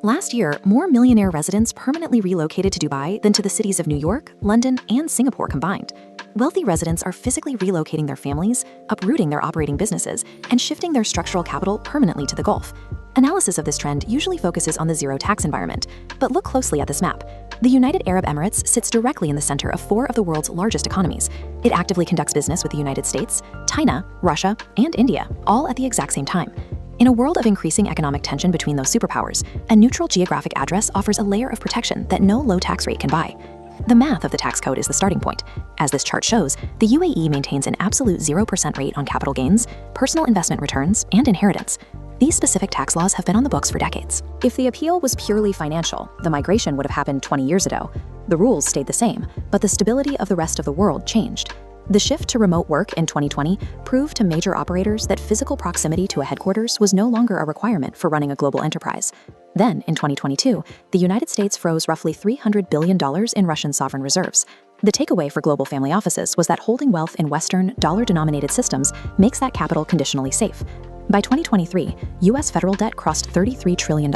Last year, more millionaire residents permanently relocated to Dubai than to the cities of New York, London, and Singapore combined. Wealthy residents are physically relocating their families, uprooting their operating businesses, and shifting their structural capital permanently to the Gulf. Analysis of this trend usually focuses on the zero-tax environment, but look closely at this map. The United Arab Emirates sits directly in the center of four of the world's largest economies. It actively conducts business with the United States, China, Russia, and India, all at the exact same time. In a world of increasing economic tension between those superpowers, a neutral geographic address offers a layer of protection that no low tax rate can buy. The math of the tax code is the starting point. As this chart shows, the UAE maintains an absolute 0% rate on capital gains, personal investment returns, and inheritance. These specific tax laws have been on the books for decades. If the appeal was purely financial, the migration would have happened 20 years ago. The rules stayed the same, but the stability of the rest of the world changed. The shift to remote work in 2020 proved to major operators that physical proximity to a headquarters was no longer a requirement for running a global enterprise. Then, in 2022, the United States froze roughly $300 billion in Russian sovereign reserves. The takeaway for global family offices was that holding wealth in Western, dollar-denominated systems makes that capital conditionally safe. By 2023, U.S. federal debt crossed $33 trillion.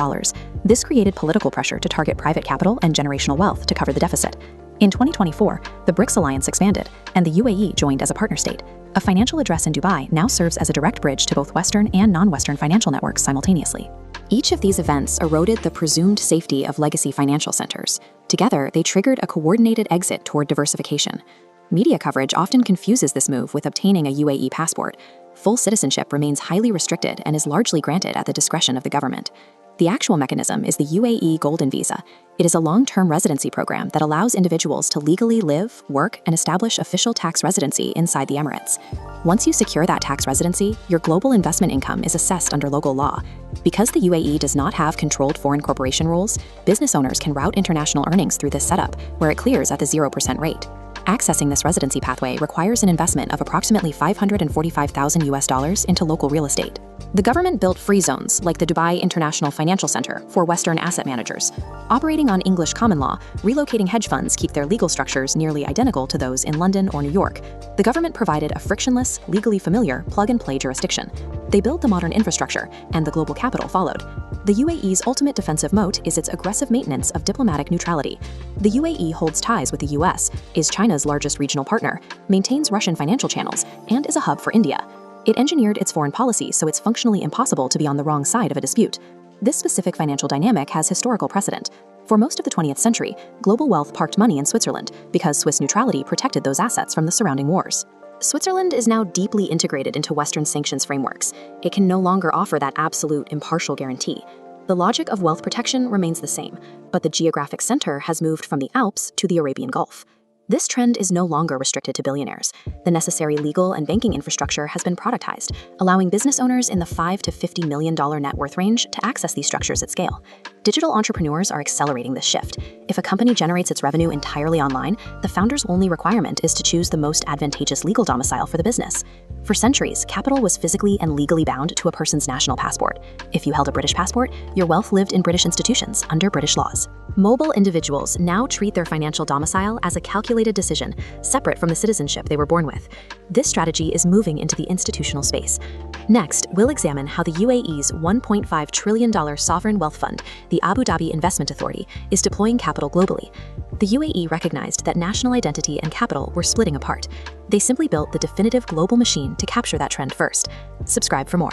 This created political pressure to target private capital and generational wealth to cover the deficit. In 2024, the BRICS alliance expanded, and the UAE joined as a partner state. A financial address in Dubai now serves as a direct bridge to both Western and non-Western financial networks simultaneously. Each of these events eroded the presumed safety of legacy financial centers. Together, they triggered a coordinated exit toward diversification. Media coverage often confuses this move with obtaining a UAE passport. Full citizenship remains highly restricted and is largely granted at the discretion of the government. The actual mechanism is the UAE Golden Visa. It is a long-term residency program that allows individuals to legally live, work, and establish official tax residency inside the Emirates. Once you secure that tax residency, your global investment income is assessed under local law. Because the UAE does not have controlled foreign corporation rules, business owners can route international earnings through this setup, where it clears at the 0% rate. Accessing this residency pathway requires an investment of approximately $545,000 US into local real estate. The government built free zones, like the Dubai International Financial Center, for Western asset managers. Operating on English common law, relocating hedge funds keep their legal structures nearly identical to those in London or New York. The government provided a frictionless, legally familiar, plug-and-play jurisdiction. They built the modern infrastructure, and the global capital followed. The UAE's ultimate defensive moat is its aggressive maintenance of diplomatic neutrality. The UAE holds ties with the US, is China's largest regional partner, maintains Russian financial channels, and is a hub for India. It engineered its foreign policy so it's functionally impossible to be on the wrong side of a dispute. This specific financial dynamic has historical precedent. For most of the 20th century, global wealth parked money in Switzerland because Swiss neutrality protected those assets from the surrounding wars. Switzerland is now deeply integrated into Western sanctions frameworks. It can no longer offer that absolute, impartial guarantee. The logic of wealth protection remains the same, but the geographic center has moved from the Alps to the Arabian Gulf. This trend is no longer restricted to billionaires. The necessary legal and banking infrastructure has been productized, allowing business owners in the $5 to $50 million net worth range to access these structures at scale. Digital entrepreneurs are accelerating this shift. If a company generates its revenue entirely online, the founder's only requirement is to choose the most advantageous legal domicile for the business. For centuries, capital was physically and legally bound to a person's national passport. If you held a British passport, your wealth lived in British institutions under British laws. Mobile individuals now treat their financial domicile as a calculated decision, separate from the citizenship they were born with. This strategy is moving into the institutional space. Next, we'll examine how the UAE's $1.5 trillion sovereign wealth fund, the Abu Dhabi Investment Authority, is deploying capital globally. The UAE recognized that national identity and capital were splitting apart. They simply built the definitive global machine to capture that trend first. Subscribe for more.